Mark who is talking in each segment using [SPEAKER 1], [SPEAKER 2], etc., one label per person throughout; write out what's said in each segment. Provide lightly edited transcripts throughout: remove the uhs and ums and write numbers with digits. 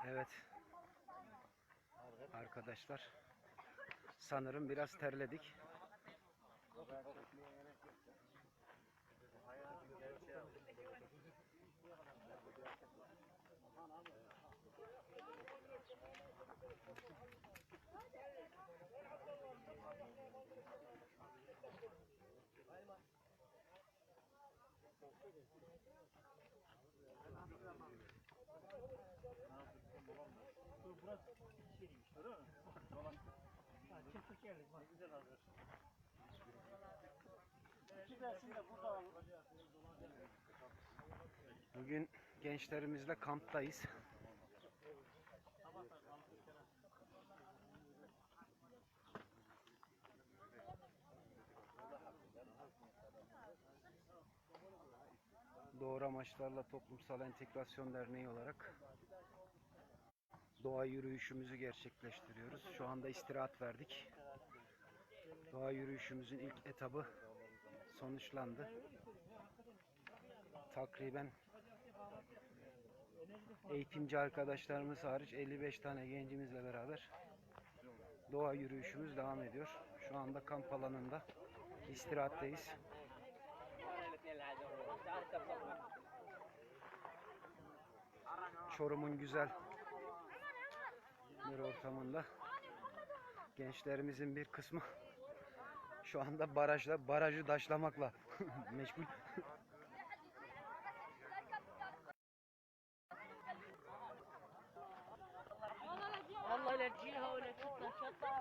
[SPEAKER 1] Evet arkadaşlar, sanırım biraz terledik.
[SPEAKER 2] Burası iki yeriymiş, öyle mi? Çiftlik yerlik, bak güzel hazır. İki dersin de burada alır.
[SPEAKER 1] Bugün gençlerimizle kamptayız. Doğru Amaçlarla Toplumsal Entegrasyon Derneği olarak doğa yürüyüşümüzü gerçekleştiriyoruz. Şu anda istirahat verdik. Doğa yürüyüşümüzün ilk etabı sonuçlandı. Takriben eğitimci arkadaşlarımız hariç 55 tane gencimizle beraber doğa yürüyüşümüz devam ediyor. Şu anda kamp alanında istirahatteyiz. Çorum'un güzel bir ortamında gençlerimizin bir kısmı şu anda barajı daşlamakla meşgul.
[SPEAKER 3] والله لا تجيها ولا تتنشطها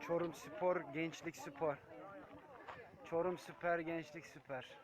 [SPEAKER 1] Çorum Spor, Gençlik Spor. Çorum Süper, Gençlik Süper.